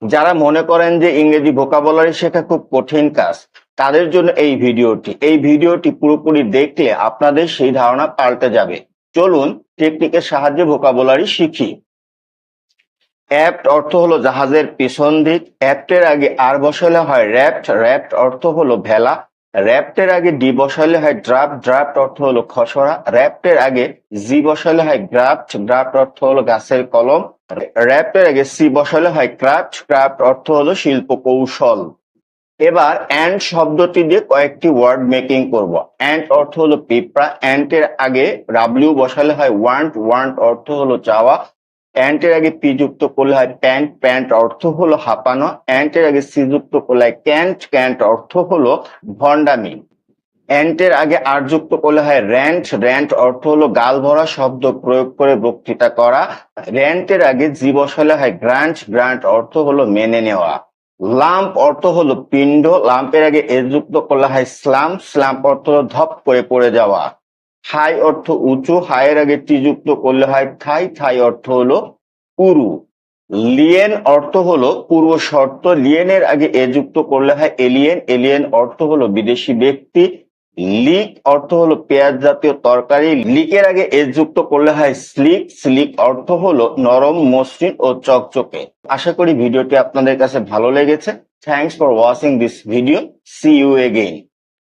যারা মনে করেন যে ইংরেজি ভোকাবুলারি শেখা খুব কঠিন কাজ, তাদের জন্য এই ভিডিওটি পুরোপুরি দেখলে আপনাদের সেই ধারণা পাল্টে যাবে। চলুন টেকনিকের সাহায্যে ভোকাবুলারি শিখি। অ্যাপ্ট অর্থ হলো জাহাজের পেছন দিক। অ্যাপ্টের আগে আর বসালে হয় র্যাপ্ট। র্যাপ্ট অর্থ হলো ভেলা। র্যাপ্টের আগে ডি বসালে হয় ড্রাফট। ড্রাফট অর্থ হলো খসড়া। র্যাপ্টের আগে জি বসালে হয় গ্রাফট। গ্রাফট অর্থ হলো গাছের কলম। র্যাপ্টের আগে সি বসালে হয় ক্রাফট। ক্রাফট অর্থ হলো শিল্প কৌশল। এবার অ্যান্ড শব্দটি দিয়ে কয়েকটি ওয়ার্ড মেকিং করব। অ্যান্ড অর্থ হলো পিঁপড়া। অ্যান্টের আগে ডাব্লিউ বসালে হয় ওয়ান্ট। ওয়ান্ট অর্থ হলো চাওয়া। অ্যান্টের আগে পি যুক্ত করলে হয় প্যান্ট। প্যান্ট অর্থ হলো হাঁপানো। অ্যান্টের আগে সি যুক্ত করলে হয় ক্যান্ট। ক্যান্ট অর্থ হলো ভণ্ডামি। অ্যান্টের আগে আর যুক্ত করলে হয় র্যান্ট। র্যান্ট অর্থ হলো গাল ভরা শব্দ প্রয়োগ করে বক্তৃতা করা। র্যান্টের আগে জি বসালে হয় গ্রান্ট। গ্রান্ট অর্থ হলো মেনে নেওয়া। লাম্প অর্থ হলো পিণ্ড। লাম্পের আগে এ যুক্ত করলে হয় স্লাম্প। স্লাম্প অর্থ হলো ধপ করে পড়ে যাওয়া। হাই অর্থ উঁচু। হাইয়ের আগে টি যুক্ত করলে হয় থাই। থাই অর্থ হলো উরু। লিয়েন অর্থ হলো পূর্ব শর্ত। লিয়েনের আগে এ যুক্ত করলে হয় এলিয়েন। এলিয়েন অর্থ হলো বিদেশি ব্যক্তি। লিক অর্থ হলো পেঁয়াজ জাতীয় তরকারি। লিকের আগে এ যুক্ত করলে হয় স্লিক। স্লিক অর্থ হলো নরম, মসৃণ ও চকচকে। আশা করি ভিডিওটি আপনাদের কাছে ভালো লেগেছে। Thanks for watching this video. See you again.